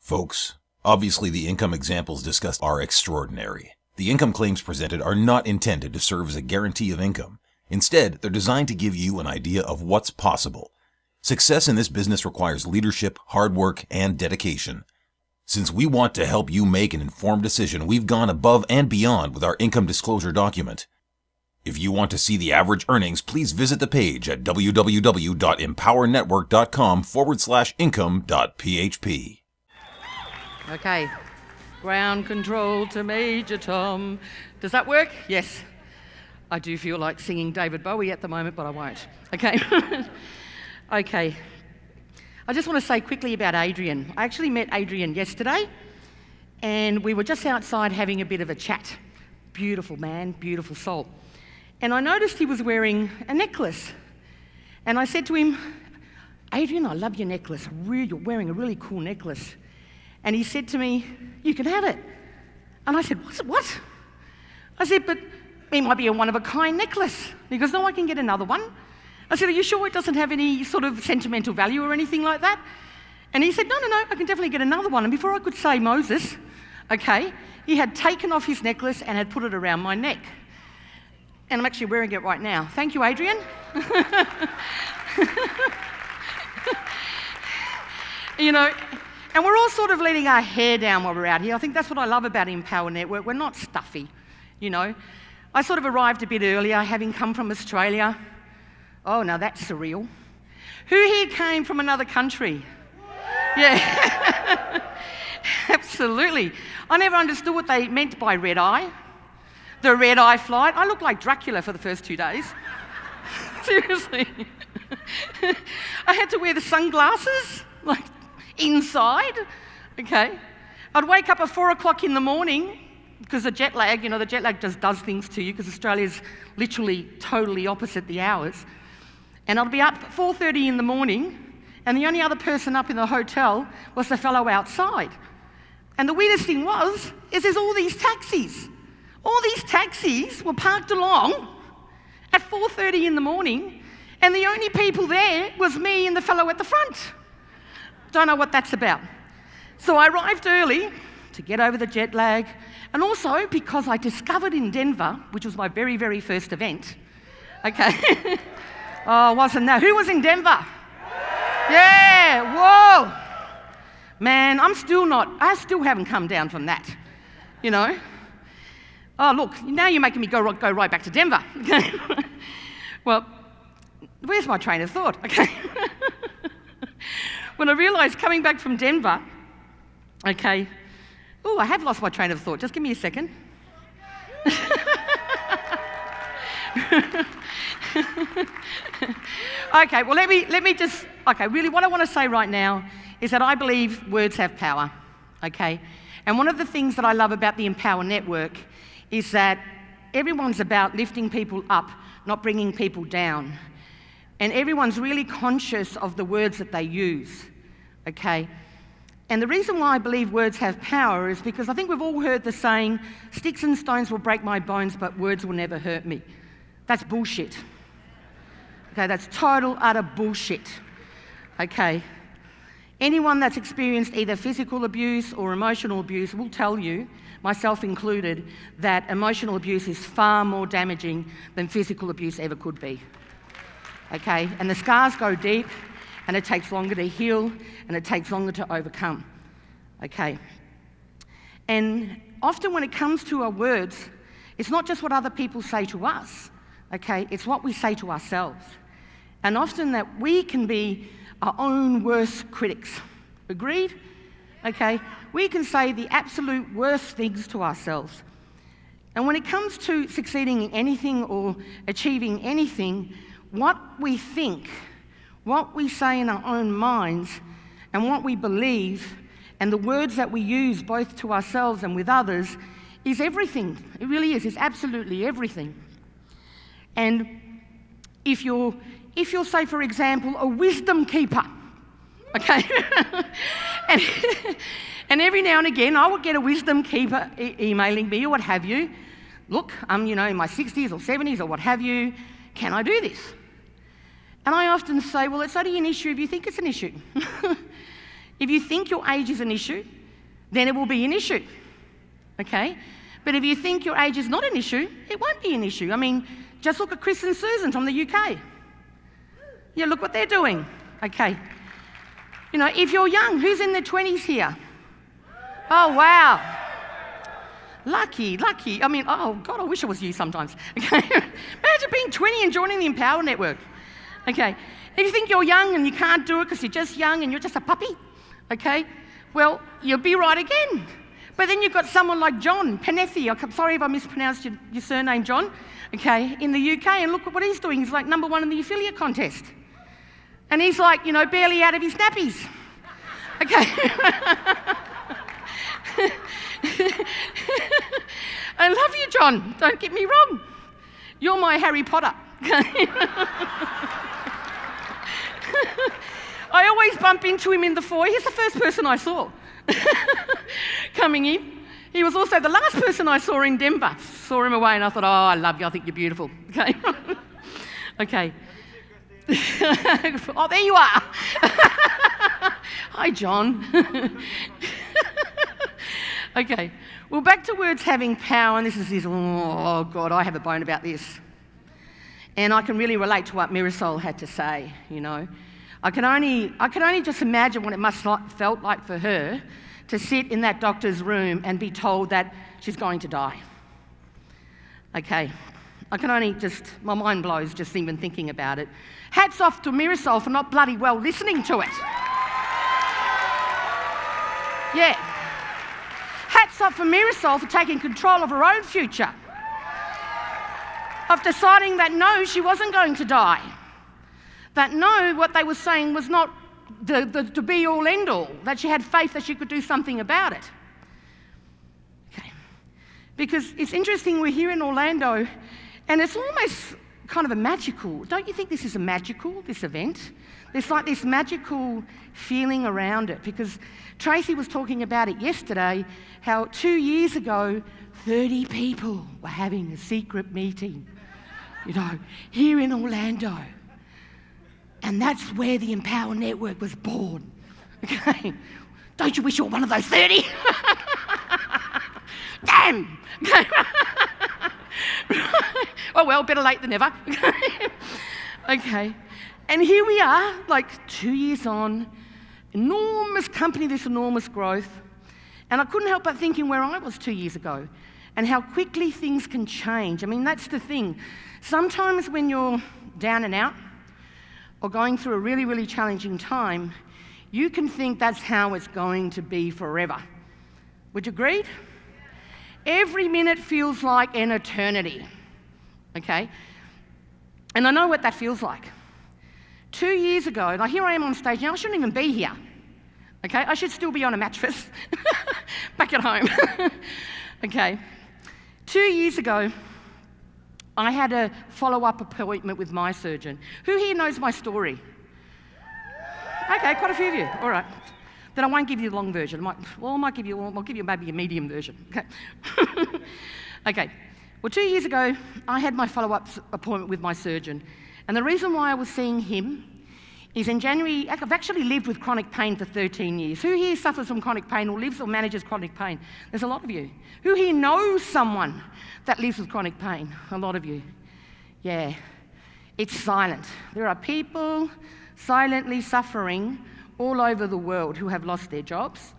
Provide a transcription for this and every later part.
Folks, obviously the income examples discussed are extraordinary. The income claims presented are not intended to serve as a guarantee of income. Instead, they're designed to give you an idea of what's possible. Success in this business requires leadership, hard work, and dedication. Since we want to help you make an informed decision, we've gone above and beyond with our income disclosure document. If you want to see the average earnings, please visit the page at www.empowernetwork.com/income.php. Okay, ground control to Major Tom. Does that work? Yes. I do feel like singing David Bowie at the moment, but I won't. Okay. Okay. I just want to say quickly about Adrian. I actually met Adrian yesterday, and we were just outside having a bit of a chat. Beautiful man, beautiful soul. And I noticed he was wearing a necklace. And I said to him, Adrian, I love your necklace. You're wearing a really cool necklace. And he said to me, you can have it. And I said, what? I said, but it might be a one-of-a-kind necklace. He goes, no, I can get another one. I said, are you sure it doesn't have any sort of sentimental value or anything like that? And he said, no, I can definitely get another one. And before I could say Moses, okay, he had taken off his necklace and had put it around my neck. And I'm actually wearing it right now. Thank you, Adrian. You know, and we're all sort of letting our hair down while we're out here. I think that's what I love about Empower Network. We're not stuffy, you know. I sort of arrived a bit earlier, having come from Australia. Oh, now that's surreal. Who here came from another country? Yeah, absolutely. I never understood what they meant by red eye. The red eye flight. I looked like Dracula for the first 2 days. Seriously. I had to wear the sunglasses, like inside. Okay. I'd wake up at 4 o'clock in the morning because the jet lag, you know, the jet lag just does things to you because Australia's literally totally opposite the hours. And I'd be up at 4:30 in the morning, and the only other person up in the hotel was the fellow outside. And the weirdest thing is there's all these taxis. All these taxis were parked along at 4:30 in the morning, and the only people there was me and the fellow at the front. Don't know what that's about. So I arrived early to get over the jet lag, and also because I discovered in Denver, which was my very, very first event, okay. Oh, wasn't that? Who was in Denver? Yeah, whoa. Man, I still haven't come down from that, you know. Oh, look, now you're making me go right back to Denver. Okay. Well, where's my train of thought? Okay. When I realised coming back from Denver, okay, oh, I have lost my train of thought. Just give me a second. Okay, well, let me just, okay, really what I want to say right now is that I believe words have power, okay? And one of the things that I love about the Empower Network is that everyone's about lifting people up, not bringing people down. And everyone's really conscious of the words that they use, okay? And the reason why I believe words have power is because I think we've all heard the saying, sticks and stones will break my bones, but words will never hurt me. That's bullshit. Okay, that's total, utter bullshit. Okay. Anyone that's experienced either physical abuse or emotional abuse will tell you, myself included, that emotional abuse is far more damaging than physical abuse ever could be. Okay, and the scars go deep, and it takes longer to heal, and it takes longer to overcome. Okay. And often when it comes to our words, it's not just what other people say to us, okay, it's what we say to ourselves. And often that we can be our own worst critics. Agreed? Okay, we can say the absolute worst things to ourselves. And when it comes to succeeding in anything or achieving anything, what we think, what we say in our own minds, and what we believe, and the words that we use both to ourselves and with others is everything. It really is. It's absolutely everything. And if you're, say, for example, a wisdom keeper, okay? and every now and again, I would get a wisdom keeper emailing me or what have you. Look, I'm, in my 60s or 70s or what have you. Can I do this? And I often say, well, it's only an issue if you think it's an issue. If you think your age is an issue, then it will be an issue, okay? But if you think your age is not an issue, it won't be an issue. I mean, just look at Chris and Susan from the UK. Yeah, look what they're doing, okay? You know, if you're young, who's in their 20s here? Oh, wow. Lucky. I mean, oh, God, I wish it was you sometimes. Okay? Imagine being 20 and joining the Empower Network. Okay? If you think you're young and you can't do it because you're just young and you're just a puppy, okay, well, you'll be right again. But then you've got someone like John Penethi. I'm sorry if I mispronounced your surname, John, okay, in the UK, and look at what he's doing. He's like #1 in the affiliate contest. And he's like, you know, barely out of his nappies. Okay? I love you, John. Don't get me wrong. You're my Harry Potter. I always bump into him in the foyer. He's the first person I saw coming in. He was also the last person I saw in Denver. Saw him away and I thought, oh, I love you. I think you're beautiful. Okay. Okay. Oh, there you are. Hi, John. Okay. Well, back to words having power, and this is this, oh, God, I have a bone about this. And I can really relate to what Marisol had to say, you know. I can only just imagine what it must have felt like for her to sit in that doctor's room and be told that she's going to die. Okay. I can only just, my mind blows just even thinking about it. Hats off to Marisol for not bloody well listening to it. Yeah. Hats off for Marisol for taking control of her own future. Of deciding that no, she wasn't going to die. That no, what they were saying was not the be-all, end-all. That she had faith that she could do something about it. Okay. Because it's interesting, we're here in Orlando, and it's almost kind of a magical, don't you think this is a magical, this event? There's like this magical feeling around it, because Tracy was talking about it yesterday, how 2 years ago, 30 people were having a secret meeting, you know, here in Orlando. And that's where the Empower Network was born. Okay? Don't you wish you were one of those 30? Damn! Okay. Oh well, better late than never. Okay. And here we are, like 2 years on, enormous company, this enormous growth. And I couldn't help but thinking where I was 2 years ago and how quickly things can change. I mean, that's the thing. Sometimes when you're down and out or going through a really, really challenging time, you can think that's how it's going to be forever. Would you agree? Every minute feels like an eternity, okay? And I know what that feels like. 2 years ago, now here I am on stage now, I shouldn't even be here, okay? I should still be on a mattress back at home, okay? 2 years ago, I had a follow-up appointment with my surgeon. Who here knows my story? Okay, quite a few of you, all right. Then I won't give you the long version. I'll give you maybe a medium version, okay? Okay, well 2 years ago, I had my follow-up appointment with my surgeon. And the reason why I was seeing him is in January, I've actually lived with chronic pain for 13 years. Who here suffers from chronic pain or lives or manages chronic pain? There's a lot of you. Who here knows someone that lives with chronic pain? A lot of you. Yeah, it's silent. There are people silently suffering all over the world who have lost their jobs.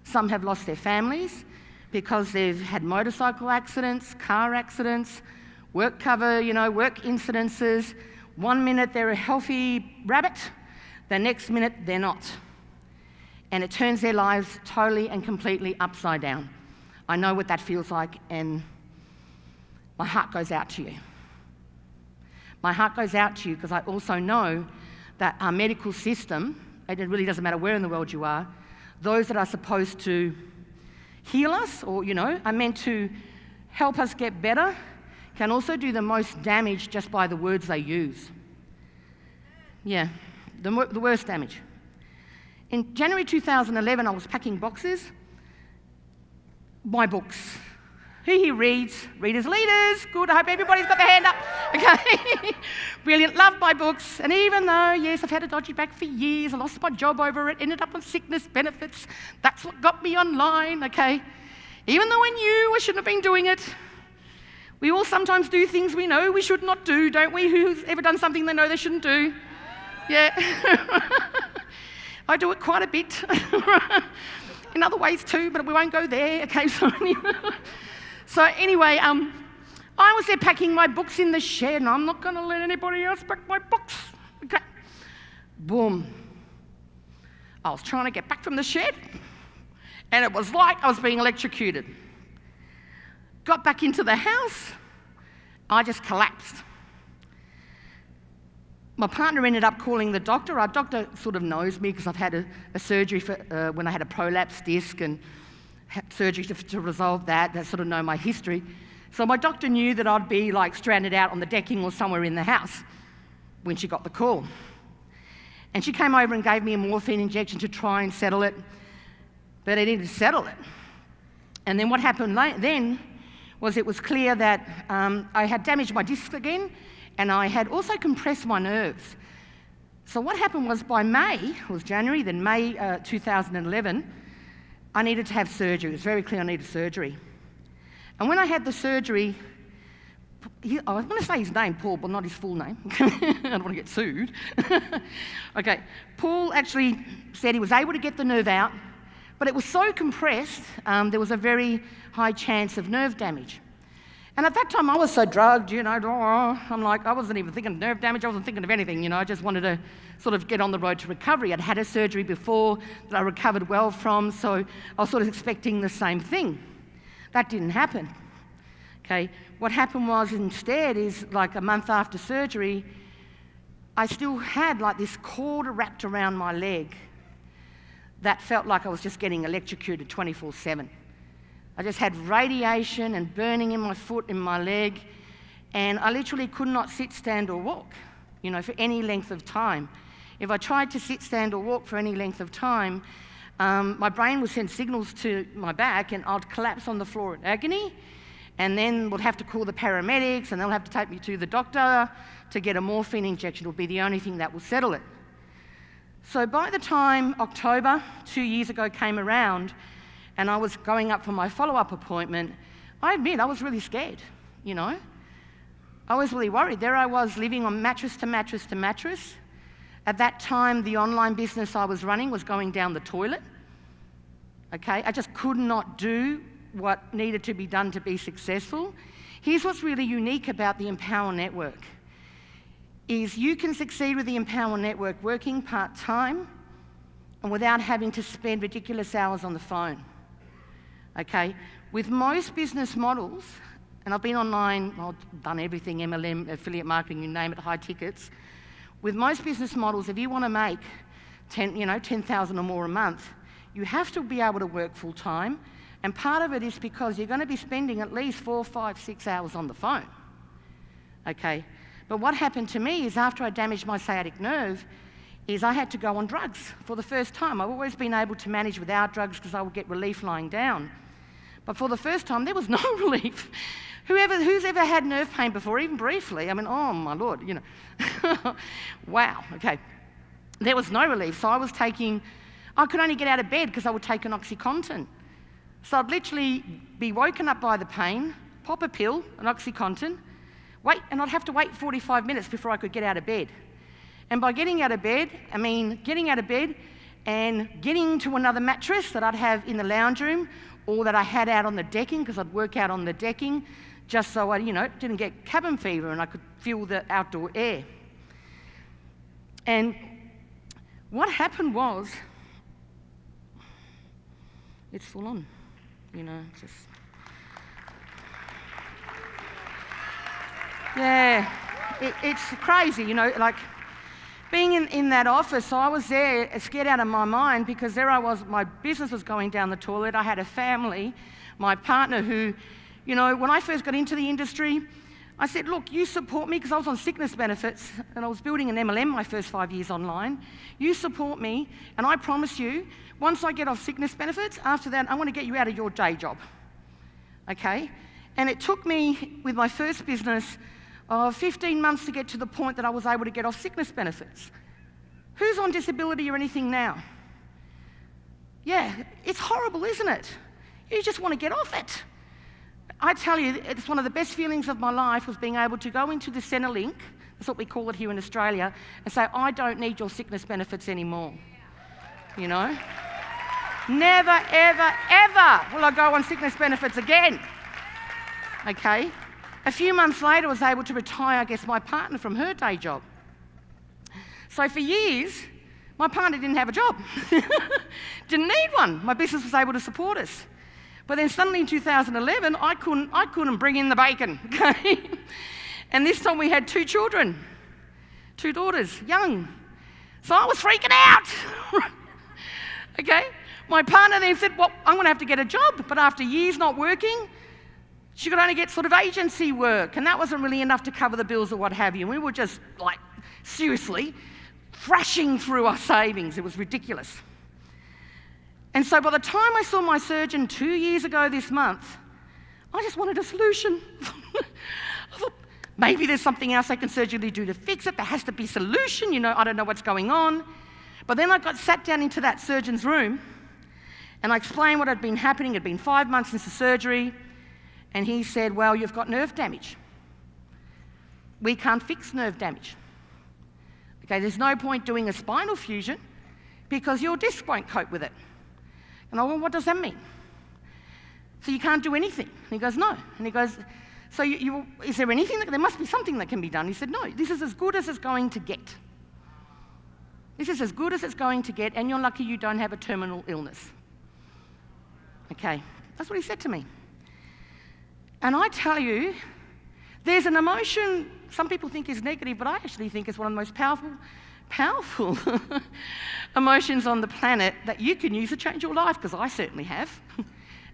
Some have lost their families because they've had motorcycle accidents, car accidents, work cover, work incidences. 1 minute they're a healthy rabbit, the next minute they're not. And it turns their lives totally and completely upside down. I know what that feels like, and my heart goes out to you. My heart goes out to you because I also know that our medical system, and it really doesn't matter where in the world you are, those that are supposed to heal us or, are meant to help us get better, can also do the most damage just by the words they use. Yeah, the worst damage. In January 2011, I was packing boxes, my books, Who here reads? Readers leaders. Good. I hope everybody's got their hand up. Okay. Brilliant. Love my books. And even though, yes, I've had a dodgy back for years, I lost my job over it, ended up on sickness benefits. That's what got me online, okay? Even though I knew I shouldn't have been doing it, we all sometimes do things we know we should not do, don't we? Who's ever done something they know they shouldn't do? Yeah. I do it quite a bit. In other ways too, but we won't go there, okay? So anyway, I was there packing my books in the shed, and I'm not going to let anybody else pack my books. Okay. Boom. I was trying to get back from the shed, and it was like I was being electrocuted. Got back into the house, I just collapsed. My partner ended up calling the doctor. Our doctor sort of knows me because I've had a surgery for, when I had a prolapse disc, and had surgery to resolve that. They sort of know my history. So my doctor knew that I'd be like stranded out on the decking or somewhere in the house when she got the call. And she came over and gave me a morphine injection to try and settle it, but I didn't settle it. And then what happened then was it was clear that I had damaged my disc again, and I had also compressed my nerves. So what happened was by May, it was January, then May 2011, I needed to have surgery. It was very clear I needed surgery. And when I had the surgery, I was going to say his name, Paul, but not his full name. I don't want to get sued. Okay, Paul actually said he was able to get the nerve out, but it was so compressed, there was a very high chance of nerve damage. And at that time, I was so drugged, you know, I'm like, I wasn't even thinking of nerve damage, I wasn't thinking of anything, you know, I just wanted to sort of get on the road to recovery. I'd had a surgery before that I recovered well from, so I was sort of expecting the same thing. That didn't happen, okay? What happened was instead is like a month after surgery, I still had like this cord wrapped around my leg that felt like I was just getting electrocuted 24/7. I just had radiation and burning in my foot, in my leg, and I literally could not sit, stand, or walk, you know, for any length of time. If I tried to sit, stand, or walk for any length of time, my brain would send signals to my back, and I'd collapse on the floor in agony, and then we'll have to call the paramedics, and they'll have to take me to the doctor to get a morphine injection. It'll be the only thing that will settle it. So by the time October 2 years ago came around, and I was going up for my follow-up appointment, I admit I was really scared, you know. I was really worried. There I was living on mattress to mattress to mattress. At that time, the online business I was running was going down the toilet, okay? I just could not do what needed to be done to be successful. Here's what's really unique about the Empower Network, is you can succeed with the Empower Network working part-time and without having to spend ridiculous hours on the phone. Okay, with most business models, and I've been online, I've done everything, MLM, affiliate marketing, you name it, high tickets. With most business models, if you want to make 10,000 or more a month, you have to be able to work full time, and part of it is because you're going to be spending at least 4, 5, 6 hours on the phone. Okay, but what happened to me is after I damaged my sciatic nerve, is I had to go on drugs for the first time. I've always been able to manage without drugs because I would get relief lying down. But for the first time, there was no relief. Who's ever had nerve pain before, even briefly? I mean, oh my Lord, you know. Wow, okay. There was no relief, so I could only get out of bed because I would take an OxyContin. So I'd literally be woken up by the pain, pop a pill, an OxyContin, wait, and I'd have to wait 45 minutes before I could get out of bed. And by getting out of bed, I mean getting out of bed and getting to another mattress that I'd have in the lounge room or that I had out on the decking, because I'd work out on the decking just so I, didn't get cabin fever and I could feel the outdoor air. And what happened was, it's full on, just... Yeah, it's crazy, like being in that office. So I was there scared out of my mind because there I was, my business was going down the toilet. I had a family, my partner who, when I first got into the industry, I said, look, you support me because I was on sickness benefits and I was building an MLM my first 5 years online. You support me and I promise you, once I get off sickness benefits, after that, I want to get you out of your day job, okay? And it took me, with my first business, 15 months to get to the point that I was able to get off sickness benefits. Who's on disability or anything now? Yeah, it's horrible, isn't it? You just want to get off it. I tell you, it's one of the best feelings of my life was being able to go into the Centrelink, that's what we call it here in Australia, and say, I don't need your sickness benefits anymore. You know? Never, ever, ever will I go on sickness benefits again. Okay? A few months later, I was able to retire, I guess, my partner from her day job. So for years, my partner didn't have a job. Didn't need one. My business was able to support us. But then suddenly in 2011, I couldn't bring in the bacon, okay? And this time we had 2 children, 2 daughters, young. So I was freaking out, okay? My partner then said, well, I'm going to have to get a job. But after years not working, she could only get sort of agency work, and that wasn't really enough to cover the bills or what have you. And we were just, like, seriously, thrashing through our savings. It was ridiculous. And so by the time I saw my surgeon 2 years ago this month, I just wanted a solution. I thought, maybe there's something else I can surgically do to fix it. There has to be a solution, you know, I don't know what's going on. But then I got sat down into that surgeon's room, and I explained what had been happening. It had been 5 months since the surgery, and he said, well, you've got nerve damage. We can't fix nerve damage. Okay, there's no point doing a spinal fusion because your disc won't cope with it. And I went, well, what does that mean? So you can't do anything? And he goes, no. And he goes, so is there anything? There must be something that can be done. He said, no, this is as good as it's going to get. This is as good as it's going to get, and you're lucky you don't have a terminal illness. Okay, that's what he said to me. And I tell you, there's an emotion some people think is negative, but I actually think it's one of the most powerful emotions on the planet that you can use to change your life, because I certainly have,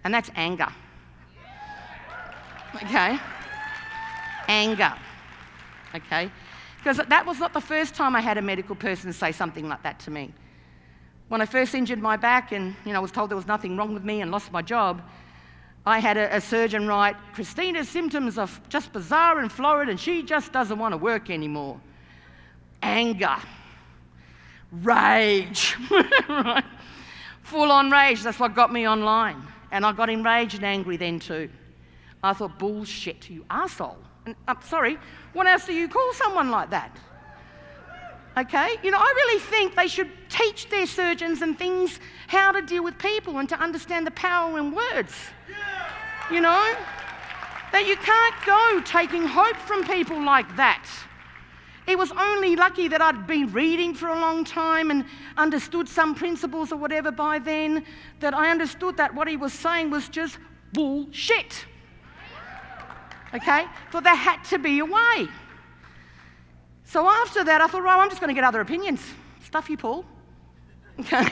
and that's anger. Okay? Anger. Okay? Because that was not the first time I had a medical person say something like that to me. When I first injured my back and I was told there was nothing wrong with me and lost my job, I had a surgeon write, Christina's symptoms are just bizarre and florid and she just doesn't want to work anymore. Anger. Rage. Right? Full-on rage. That's what got me online. And I got enraged and angry then too. I thought, bullshit, you arsehole. And I'm sorry, what else do you call someone like that? Okay? I really think they should teach their surgeons and things how to deal with people and to understand the power in words. That you can't go taking hope from people like that. It was only lucky that I'd been reading for a long time and understood some principles or whatever by then, that I understood that what he was saying was just bullshit. Okay? So there had to be a way. So after that, I thought, right, I'm just going to get other opinions. Stuff you, Paul. Okay?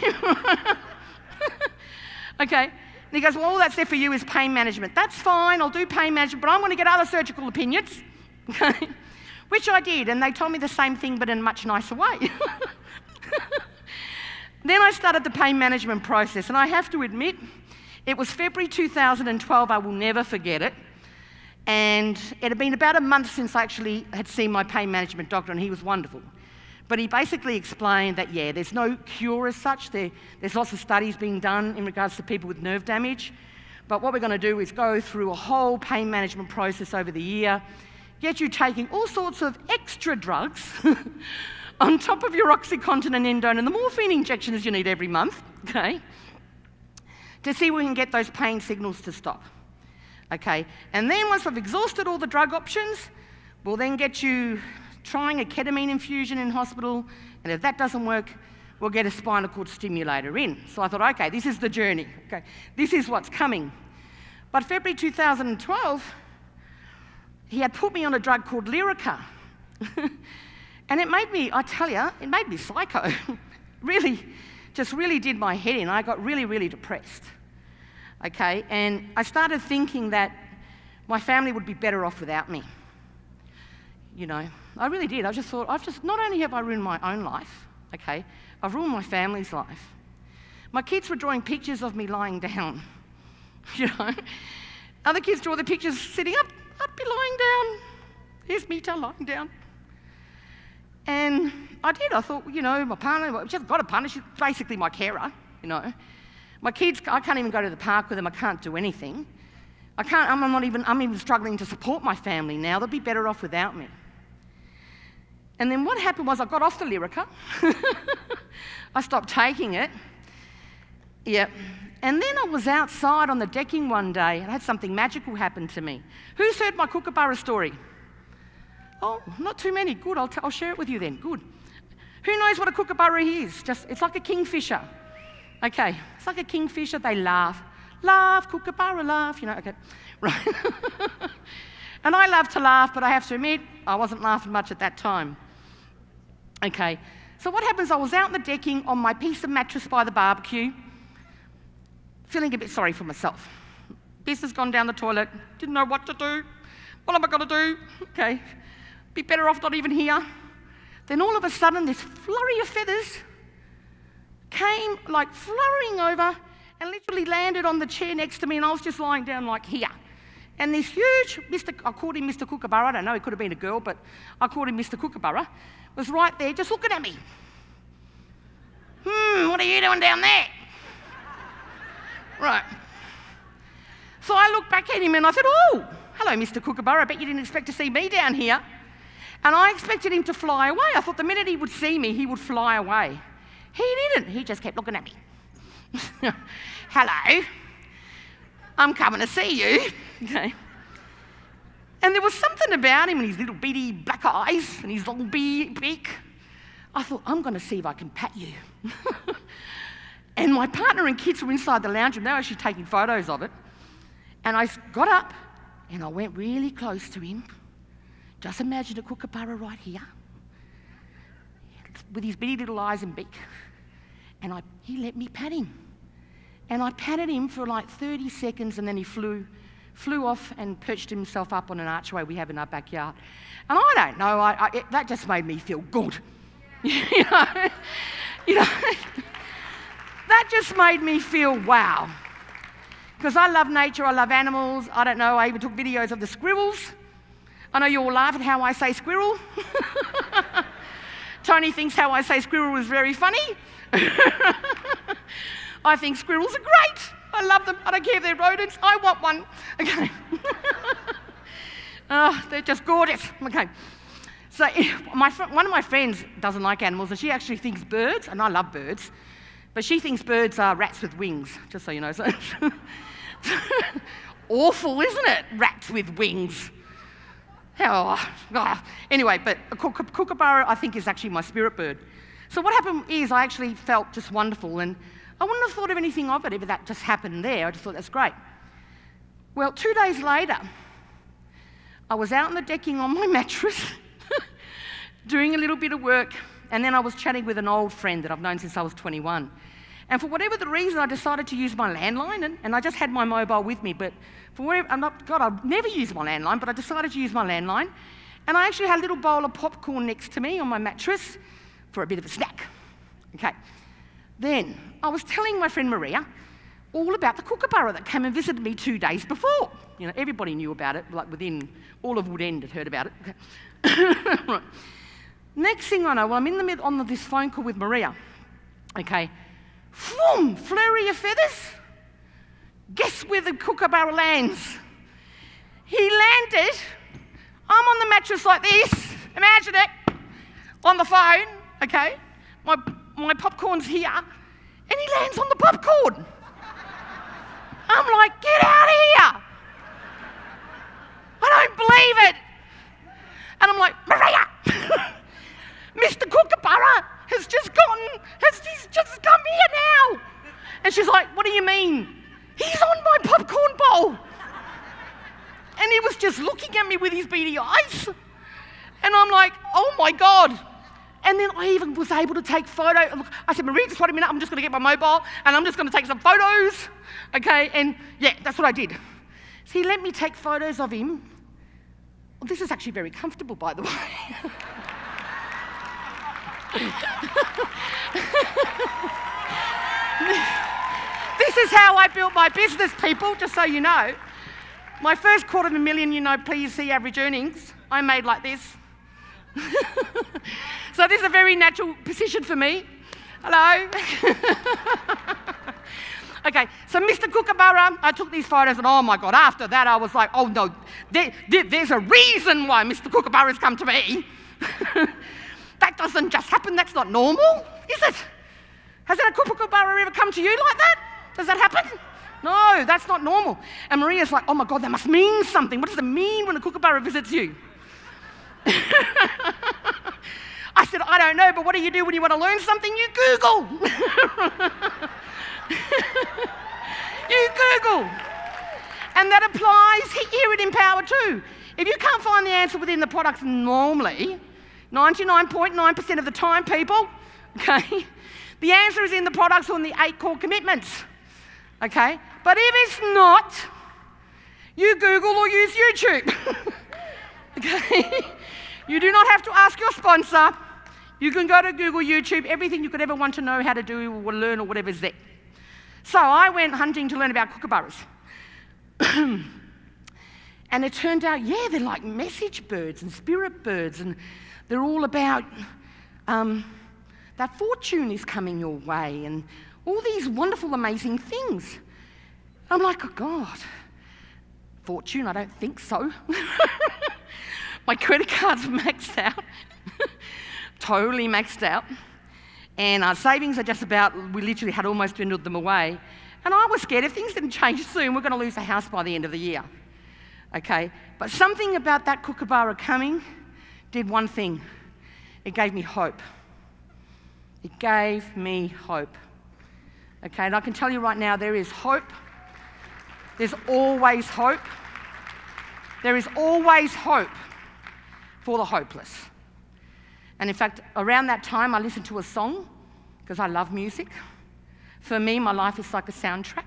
Okay? And he goes, well, all that's there for you is pain management. That's fine, I'll do pain management, but I'm going to get other surgical opinions. Okay? Which I did, and they told me the same thing, but in a much nicer way. Then I started the pain management process, and I have to admit, it was February 2012, I will never forget it. And it had been about a month since I actually had seen my pain management doctor, and he was wonderful. But he basically explained that, yeah, there's no cure as such. There's lots of studies being done in regards to people with nerve damage. But what we're going to do is go through a whole pain management process over the year, get you taking all sorts of extra drugs on top of your OxyContin and Endone and the morphine injections you need every month, okay, to see if we can get those pain signals to stop. Okay, and then once we've exhausted all the drug options, we'll then get you trying a ketamine infusion in hospital, and if that doesn't work, we'll get a spinal cord stimulator in. So I thought, okay, this is the journey. Okay, this is what's coming. But February 2012, he had put me on a drug called Lyrica. And it made me, I tell you, it made me psycho. Really, just really did my head in. I got really, really depressed. Okay, and I started thinking that my family would be better off without me. I really did. I just thought, not only have I ruined my own life, okay, I've ruined my family's life. My kids were drawing pictures of me lying down, Other kids draw the pictures sitting up. I'd be lying down. Here's me lying down. And I did. I thought, you know, my partner, she's got a partner. She's basically my carer, you know. My kids, I can't even go to the park with them. I can't do anything. I'm even struggling to support my family now. They'll be better off without me. And then what happened was I got off the Lyrica. I stopped taking it. Yep. And then I was outside on the decking one day and I had something magical happen to me. Who's heard my kookaburra story? Oh, not too many. Good, I'll share it with you then. Good. Who knows what a kookaburra is? It's like a kingfisher. Okay, it's like a kingfisher. They laugh. Laugh, kookaburra, laugh. You know, okay. Right. And I love to laugh, but I have to admit, I wasn't laughing much at that time. Okay, so what happens, I was out on the decking on my piece of mattress by the barbecue, feeling a bit sorry for myself. Bess has gone down the toilet, didn't know what to do. What am I going to do? Okay, be better off not even here. Then all of a sudden, this flurry of feathers came like flurrying over and literally landed on the chair next to me, and I was just lying down like here. And this huge, I called him Mr. Kookaburra, I don't know, he could have been a girl, but I called him Mr. Kookaburra, was right there just looking at me. What are you doing down there? Right. So I looked back at him and I said, oh, hello, Mr. Kookaburra, I bet you didn't expect to see me down here. And I expected him to fly away. I thought the minute he would see me, he would fly away. He didn't, he just kept looking at me. Hello, I'm coming to see you. Okay. And there was something about him and his little beady black eyes and his long beak. I thought, I'm going to see if I can pat you. And my partner and kids were inside the lounge room. They were actually taking photos of it. And I got up and I went really close to him. Just imagine a kookaburra right here with his beady little eyes and beak. And he let me pat him. And I patted him for like 30 seconds and then he flew off and perched himself up on an archway we have in our backyard. And I don't know, that just made me feel good. you know, that just made me feel wow. Because I love nature, I love animals, I don't know, I even took videos of the squirrels. I know you all laugh at how I say squirrel. Tony thinks how I say squirrel is very funny. I think squirrels are great. I love them. I don't care if they're rodents. I want one. Okay. They're just gorgeous. Okay. So one of my friends doesn't like animals, and she actually thinks birds, and I love birds, but she thinks birds are rats with wings, just so you know. So awful, isn't it? Rats with wings. Anyway, but a kookaburra, I think, is actually my spirit bird. So what happened is I actually felt just wonderful, and I wouldn't have thought of anything of it if that just happened there. I just thought, that's great. Well, 2 days later, I was out on the decking on my mattress doing a little bit of work, and then I was chatting with an old friend that I've known since I was 21. And for whatever the reason, I decided to use my landline, and I just had my mobile with me, but for whatever, I've never used my landline, but I decided to use my landline, and I actually had a little bowl of popcorn next to me on my mattress for a bit of a snack. Okay. Then I was telling my friend Maria all about the kookaburra that came and visited me 2 days before. You know, everybody knew about it, like within all of Woodend had heard about it. Okay. Right. Next thing I know, well, I'm in the middle on this phone call with Maria. Okay. Boom, flurry of feathers. Guess where the kookaburra lands? He landed. I'm on the mattress like this. Imagine it. On the phone. Okay. My popcorn's here, and he lands on the popcorn. I'm like, get out of here. I don't believe it. And I'm like, Maria, Mr. Kookaburra he's just come here now. And she's like, what do you mean? He's on my popcorn bowl. And he was just looking at me with his beady eyes. And I'm like, oh my God. And then I even was able to take photos. I said, Maria, just wait a minute, I'm just going to get my mobile and I'm just going to take some photos. Okay, and yeah, that's what I did. So he let me take photos of him. Well, this is actually very comfortable, by the way. This is how I built my business, people, just so you know. My first $250,000, you know, please see average earnings, I made like this. So this is a very natural position for me. Hello. Okay, so Mr. Kookaburra, I took these photos and oh my God, after that I was like, oh no, there's a reason why Mr. Kookaburra's come to me. That doesn't just happen, that's not normal, is it? Has a kookaburra ever come to you like that? Does that happen? No, that's not normal. And Maria's like, oh my God, that must mean something. What does it mean when a kookaburra visits you? I said, I don't know, but what do you do when you want to learn something? You Google. You Google. And that applies here at Empower too. If you can't find the answer within the products normally, 99.9% of the time, people, okay, the answer is in the products or in the 8 core commitments, okay? But if it's not, you Google or use YouTube, okay? You do not have to ask your sponsor. You can go to Google, YouTube, everything you could ever want to know how to do or learn or whatever's there. So I went hunting to learn about kookaburras. And it turned out, yeah, they're like message birds and spirit birds, and they're all about that fortune is coming your way and all these wonderful, amazing things. I'm like, oh God, fortune? I don't think so. My credit card's maxed out, totally maxed out. And our savings are just about, we literally had almost dwindled them away. And I was scared if things didn't change soon, we're going to lose the house by the end of the year. Okay, but something about that kookaburra coming did one thing. It gave me hope. It gave me hope. Okay, and I can tell you right now, there is hope. There's always hope. There is always hope for the hopeless. And in fact, around that time, I listened to a song, because I love music. For me, my life is like a soundtrack.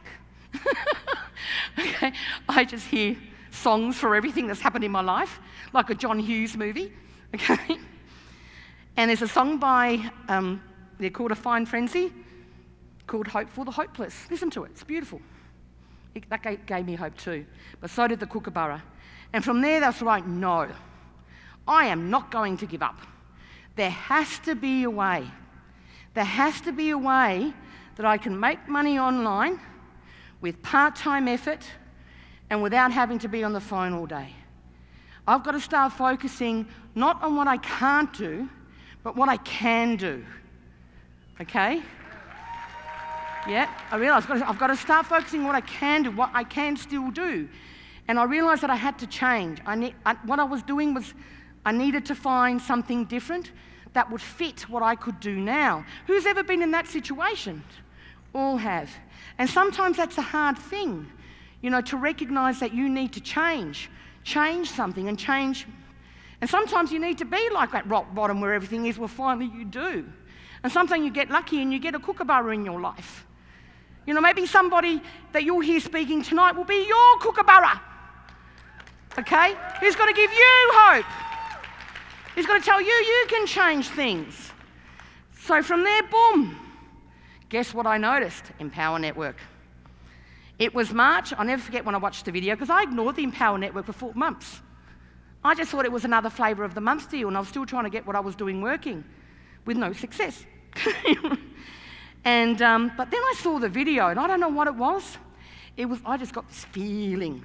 Okay, I just hear songs for everything that's happened in my life, like a John Hughes movie, okay? And there's a song by, they're called A Fine Frenzy, called Hope for the Hopeless. Listen to it, it's beautiful. That gave me hope too, but so did the kookaburra. And from there, that's like, no, I am not going to give up. There has to be a way. There has to be a way that I can make money online with part-time effort and without having to be on the phone all day. I've got to start focusing not on what I can't do, but what I can do, okay? Yeah, I realised I've got to start focusing on what I can do, what I can still do. And I realised that I had to change. What I was doing was I needed to find something different that would fit what I could do now. Who's ever been in that situation? All have. And sometimes that's a hard thing, you know, to recognise that you need to change something and change. And sometimes you need to be like that rock bottom where everything is, well, finally you do. And sometimes you get lucky and you get a kookaburra in your life. You know, maybe somebody that you'll hear speaking tonight will be your kookaburra, okay? Who's going to give you hope. He's going to tell you you can change things. So from there, boom. Guess what I noticed? Empower Network. It was March. I'll never forget when I watched the video, because I ignored the Empower Network for 4 months. I just thought it was another flavour of the month deal, and I was still trying to get what I was doing working, with no success. And but then I saw the video, and I don't know what it was. I just got this feeling.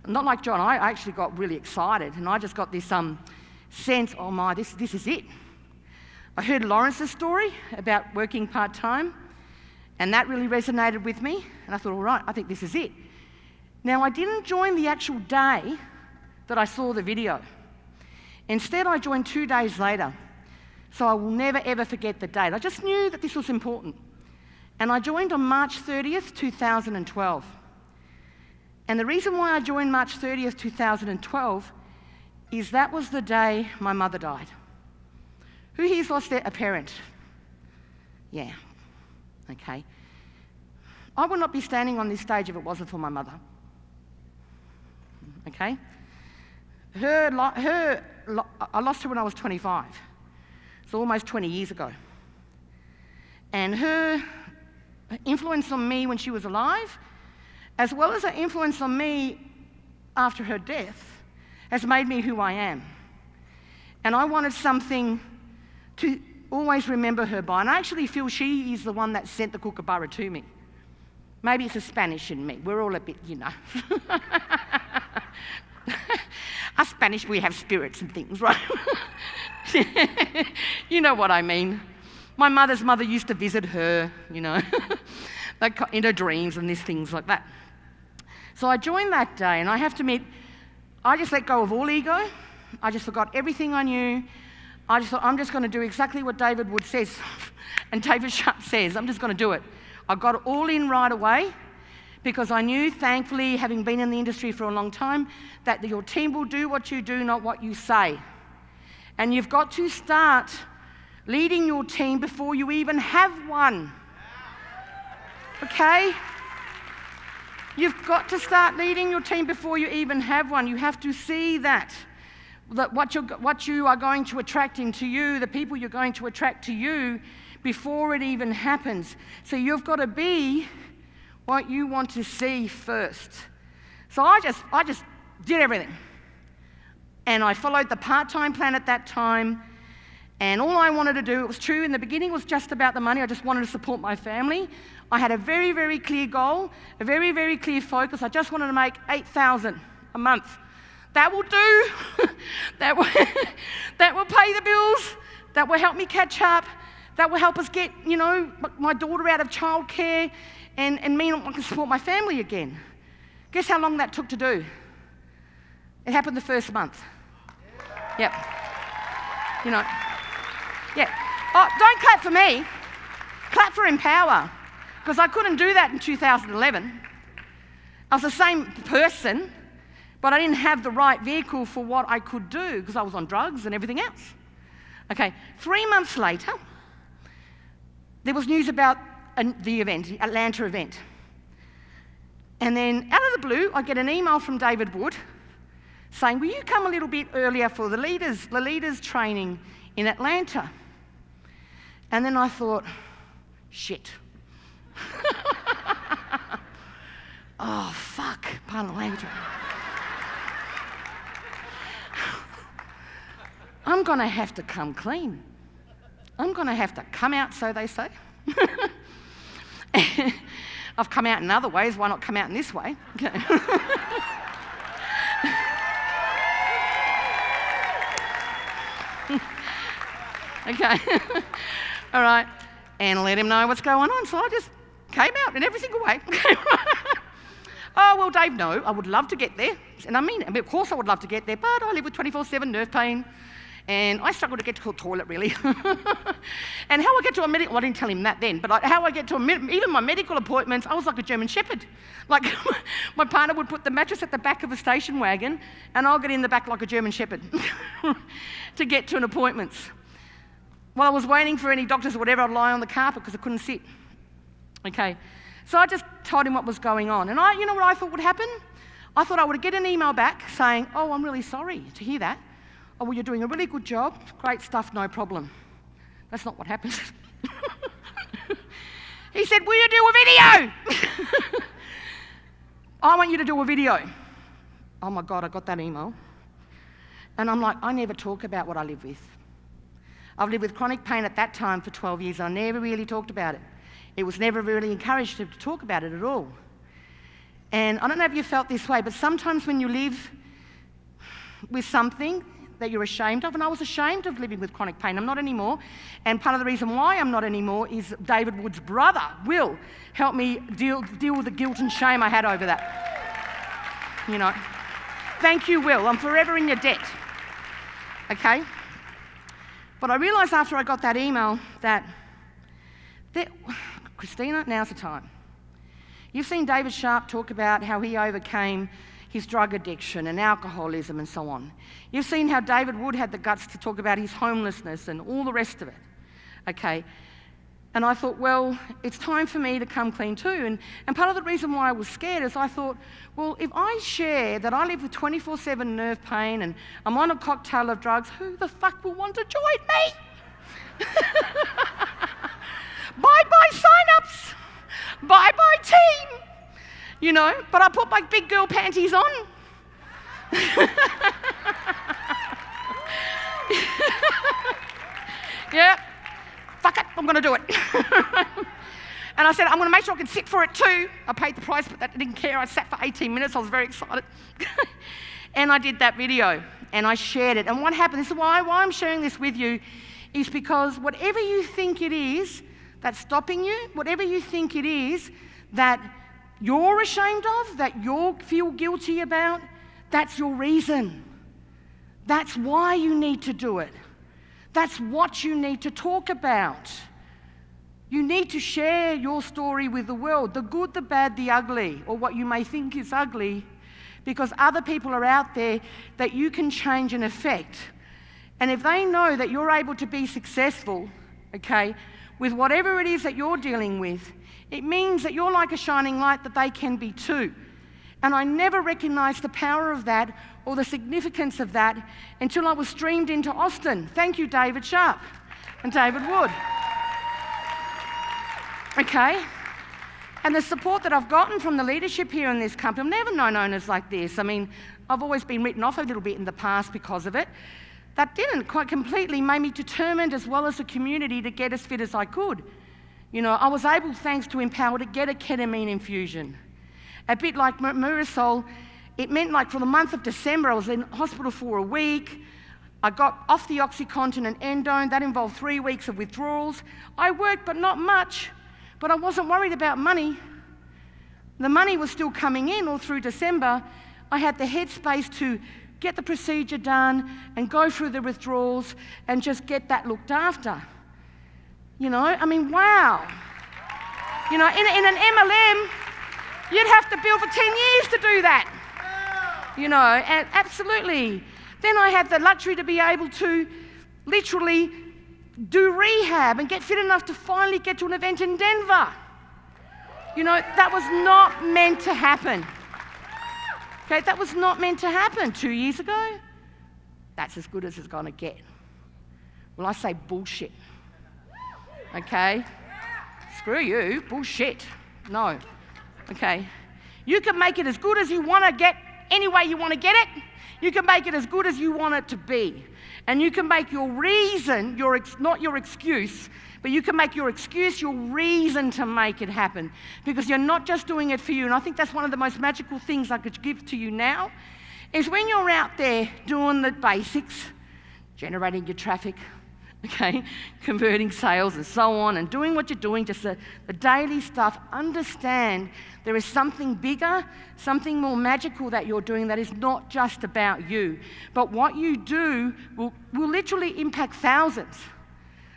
Not like John, I actually got really excited, and I just got this sense, oh my, this is it. I heard Lawrence's story about working part-time, and that really resonated with me, and I thought, all right, I think this is it. Now, I didn't join the actual day that I saw the video. Instead, I joined 2 days later, so I will never, ever forget the date. I just knew that this was important. And I joined on March 30th, 2012. And the reason why I joined March 30th, 2012 is that was the day my mother died. Who here's lost a parent? Yeah, okay. I would not be standing on this stage if it wasn't for my mother, okay? I lost her when I was 25, so almost 20 years ago. And her influence on me when she was alive as well as her influence on me after her death, has made me who I am. And I wanted something to always remember her by. And I actually feel she is the one that sent the kookaburra to me. Maybe it's a Spanish in me. We're all a bit, you know. Us Spanish, we have spirits and things, right? You know what I mean. My mother's mother used to visit her, you know, like in her dreams and these things like that. So I joined that day, and I have to admit, I just let go of all ego. I just forgot everything I knew. I just thought, I'm just going to do exactly what David Wood says and David Sharp says. I'm just going to do it. I got it all in right away because I knew, thankfully, having been in the industry for a long time, that your team will do what you do, not what you say. And you've got to start leading your team before you even have one. Okay? You've got to start leading your team before you even have one. You have to see that what you are going to attract into you, the people you're going to attract to you, before it even happens. So you've got to be what you want to see first. So I just did everything. And I followed the part-time plan at that time. And all I wanted to do, it was true, in the beginning was just about the money. I just wanted to support my family. I had a very, very clear goal, a very, very clear focus. I just wanted to make $8,000 a month. That will do. that will pay the bills. That will help me catch up. That will help us get, you know, my daughter out of childcare and me I can support my family again. Guess how long that took to do? It happened the first month. Yep. You know. Yeah. Oh, don't clap for me. Clap for Empower. Because I couldn't do that in 2011. I was the same person, but I didn't have the right vehicle for what I could do because I was on drugs and everything else. Okay, 3 months later, there was news about the event, the Atlanta event. And then out of the blue, I get an email from David Wood saying, will you come a little bit earlier for the leaders training in Atlanta? And then I thought, shit. Oh, fuck, pardon the language. I'm going to have to come clean. I'm going to have to come out, so they say. I've come out in other ways. Why not come out in this way? Okay. Okay. All right. And let him know what's going on. So I just came out in every single way. Oh, well, Dave, no, I would love to get there. And I mean, of course I would love to get there, but I live with 24/7 nerve pain. And I struggle to get to the toilet, really. And how I get to a medical, well, I didn't tell him that then, but how I get to even my medical appointments, I was like a German Shepherd. Like, my partner would put the mattress at the back of a station wagon, and I'll get in the back like a German Shepherd to get to an appointment. While I was waiting for any doctors or whatever, I'd lie on the carpet because I couldn't sit. Okay, so I just told him what was going on. And you know what I thought would happen? I thought I would get an email back saying, oh, I'm really sorry to hear that. Oh, well, you're doing a really good job. Great stuff, no problem. That's not what happened. He said, will you do a video? I want you to do a video. Oh, my God, I got that email. And I'm like, I never talk about what I live with. I've lived with chronic pain at that time for 12 years. I never really talked about it. It was never really encouraged to talk about it at all. And I don't know if you felt this way, but sometimes when you live with something that you're ashamed of, and I was ashamed of living with chronic pain. I'm not anymore. And part of the reason why I'm not anymore is David Wood's brother, Will, helped me deal with the guilt and shame I had over that. You know. Thank you, Will. I'm forever in your debt. Okay? But I realised after I got that email that, Cristina, now's the time. You've seen David Sharp talk about how he overcame his drug addiction and alcoholism and so on. You've seen how David Wood had the guts to talk about his homelessness and all the rest of it. Okay? And I thought, well, it's time for me to come clean too. And part of the reason why I was scared is I thought, well, if I share that I live with 24/7 nerve pain and I'm on a cocktail of drugs, who the fuck will want to join me? Bye-bye sign-ups. Bye-bye team. you know, but I put my big girl panties on. Yeah, fuck it, I'm going to do it. And I said, I'm going to make sure I can sit for it too. I paid the price, but I didn't care. I sat for 18 minutes. I was very excited. And I did that video, and I shared it. And what happened, this is why I'm sharing this with you, is because whatever you think it is that's stopping you, whatever you think it is that you're ashamed of, that you feel guilty about, that's your reason. That's why you need to do it. That's what you need to talk about. You need to share your story with the world, the good, the bad, the ugly, or what you may think is ugly, because other people are out there that you can change and affect. And if they know that you're able to be successful, okay, with whatever it is that you're dealing with, it means that you're like a shining light that they can be too. And I never recognized the power of that or the significance of that until I was streamed into Austin. Thank you, David Sharp and David Wood. Okay? And the support that I've gotten from the leadership here in this company, I've never known owners like this. I mean, I've always been written off a little bit in the past because of it. That didn't quite completely make me determined, as well as the community, to get as fit as I could. You know, I was able, thanks to Empower, to get a ketamine infusion. A bit like Munoz, it meant like for the month of December, I was in hospital for a week. I got off the OxyContin and Endone. That involved 3 weeks of withdrawals. I worked, but not much. But I wasn't worried about money. The money was still coming in all through December. I had the headspace to get the procedure done and go through the withdrawals and just get that looked after. You know, I mean, wow. You know, in an MLM, you'd have to bill for 10 years to do that. You know, and absolutely. Then I had the luxury to be able to literally do rehab and get fit enough to finally get to an event in Denver. You know, that was not meant to happen. Okay, that was not meant to happen 2 years ago. That's as good as it's going to get. Well, I say bullshit. Okay? Screw you, bullshit. No. Okay? You can make it as good as you want to get, any way you want to get it. You can make it as good as you want it to be. And you can make your reason, not your excuse, but you can make your excuse your reason to make it happen. Because you're not just doing it for you. And I think that's one of the most magical things I could give to you now, is when you're out there doing the basics, generating your traffic, okay, converting sales and so on, and doing what you're doing, just the daily stuff, understand there is something bigger, something more magical that you're doing that is not just about you. But what you do will literally impact thousands,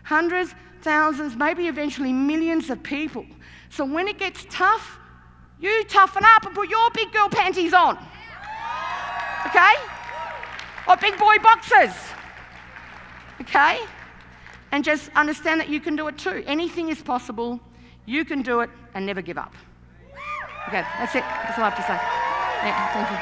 hundreds, thousands, maybe eventually millions of people. So when it gets tough, you toughen up and put your big girl panties on, okay? Or big boy boxers, okay? And just understand that you can do it too. Anything is possible. You can do it, and never give up. Okay, that's it. That's all I have to say. Yeah, thank you.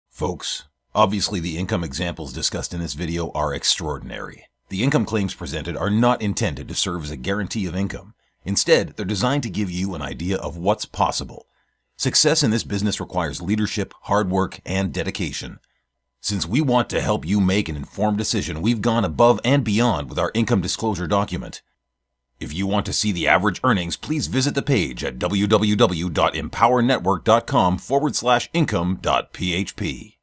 Folks, obviously the income examples discussed in this video are extraordinary. The income claims presented are not intended to serve as a guarantee of income. Instead, they're designed to give you an idea of what's possible. Success in this business requires leadership, hard work, and dedication. Since we want to help you make an informed decision, we've gone above and beyond with our income disclosure document. If you want to see the average earnings, please visit the page at www.empowernetwork.com/income.php.